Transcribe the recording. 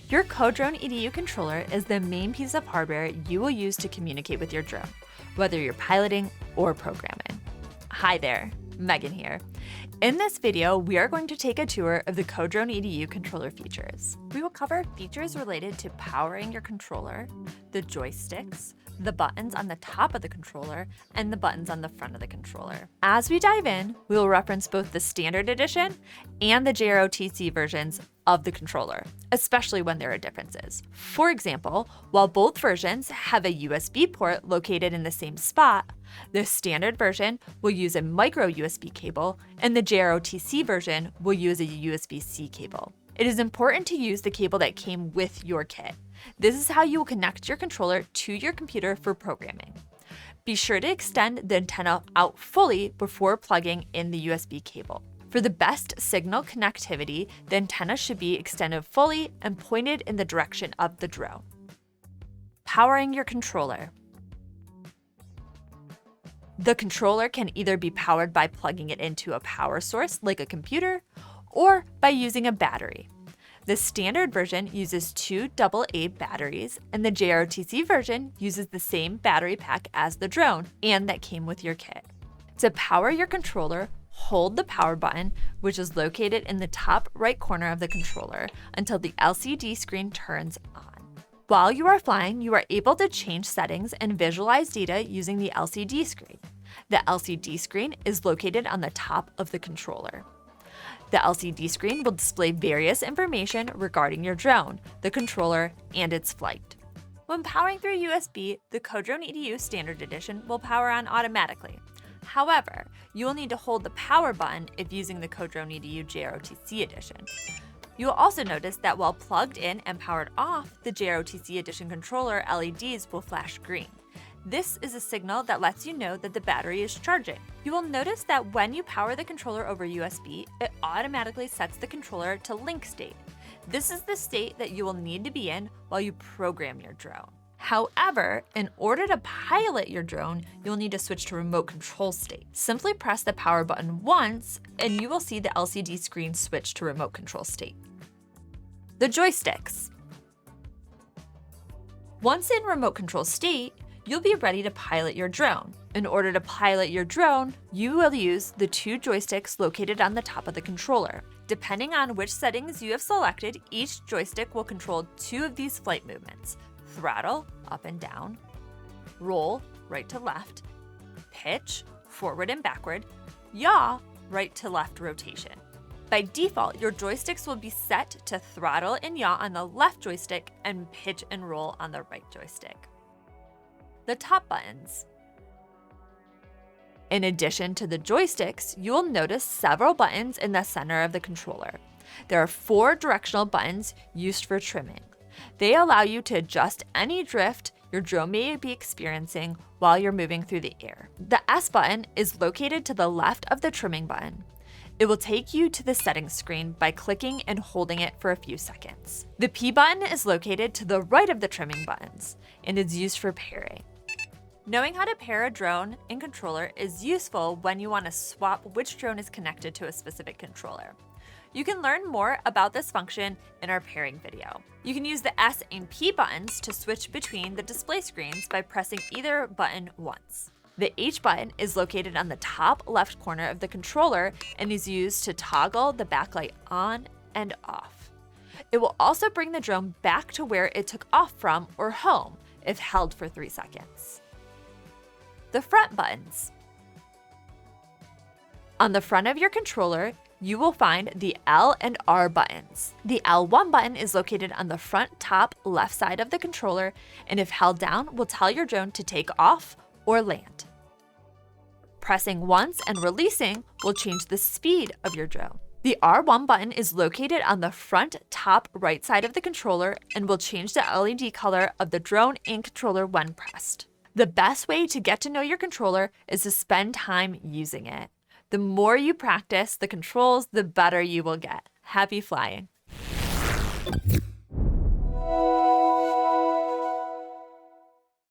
Your CoDrone EDU controller is the main piece of hardware you will use to communicate with your drone, whether you're piloting or programming. Hi there, Megan here. In this video, we are going to take a tour of the CoDrone EDU controller features. We will cover features related to powering your controller, the joysticks, the buttons on the top of the controller, and the buttons on the front of the controller. As we dive in, we will reference both the standard edition and the JROTC versions of the controller, especially when there are differences. For example, while both versions have a USB port located in the same spot, the standard version will use a micro USB cable, and the JROTC version will use a USB-C cable. It is important to use the cable that came with your kit. This is how you will connect your controller to your computer for programming. Be sure to extend the antenna out fully before plugging in the USB cable. For the best signal connectivity, the antenna should be extended fully and pointed in the direction of the drone. Powering your controller. The controller can either be powered by plugging it into a power source like a computer or by using a battery. The standard version uses two AA batteries, and the JROTC version uses the same battery pack as the drone and that came with your kit. To power your controller, hold the power button, which is located in the top right corner of the controller, until the LCD screen turns on. While you are flying, you are able to change settings and visualize data using the LCD screen. The LCD screen is located on the top of the controller. The LCD screen will display various information regarding your drone, the controller, and its flight. When powering through USB, the CoDrone EDU Standard Edition will power on automatically. However, you will need to hold the power button if using the CoDrone EDU JROTC Edition. You will also notice that while plugged in and powered off, the JROTC Edition controller LEDs will flash green. This is a signal that lets you know that the battery is charging. You will notice that when you power the controller over USB, it automatically sets the controller to link state. This is the state that you will need to be in while you program your drone. However, in order to pilot your drone, you'll need to switch to remote control state. Simply press the power button once, and you will see the LCD screen switch to remote control state. The joysticks. Once in remote control state, you'll be ready to pilot your drone. In order to pilot your drone, you will use the two joysticks located on the top of the controller. Depending on which settings you have selected, each joystick will control two of these flight movements: throttle, up and down, roll, right to left, pitch, forward and backward, yaw, right to left rotation. By default, your joysticks will be set to throttle and yaw on the left joystick and pitch and roll on the right joystick. The top buttons. In addition to the joysticks, you will notice several buttons in the center of the controller. There are 4 directional buttons used for trimming. They allow you to adjust any drift your drone may be experiencing while you're moving through the air. The S button is located to the left of the trimming button. It will take you to the settings screen by clicking and holding it for a few seconds. The P button is located to the right of the trimming buttons and is used for pairing. Knowing how to pair a drone and controller is useful when you want to swap which drone is connected to a specific controller. You can learn more about this function in our pairing video. You can use the S and P buttons to switch between the display screens by pressing either button once. The H button is located on the top left corner of the controller and is used to toggle the backlight on and off. It will also bring the drone back to where it took off from or home if held for 3 seconds. The front buttons. On the front of your controller, you will find the L and R buttons. The L1 button is located on the front top left side of the controller, and if held down, will tell your drone to take off or land. Pressing once and releasing will change the speed of your drone. The R1 button is located on the front top right side of the controller and will change the LED color of the drone and controller when pressed. The best way to get to know your controller is to spend time using it. The more you practice the controls, the better you will get. Happy flying!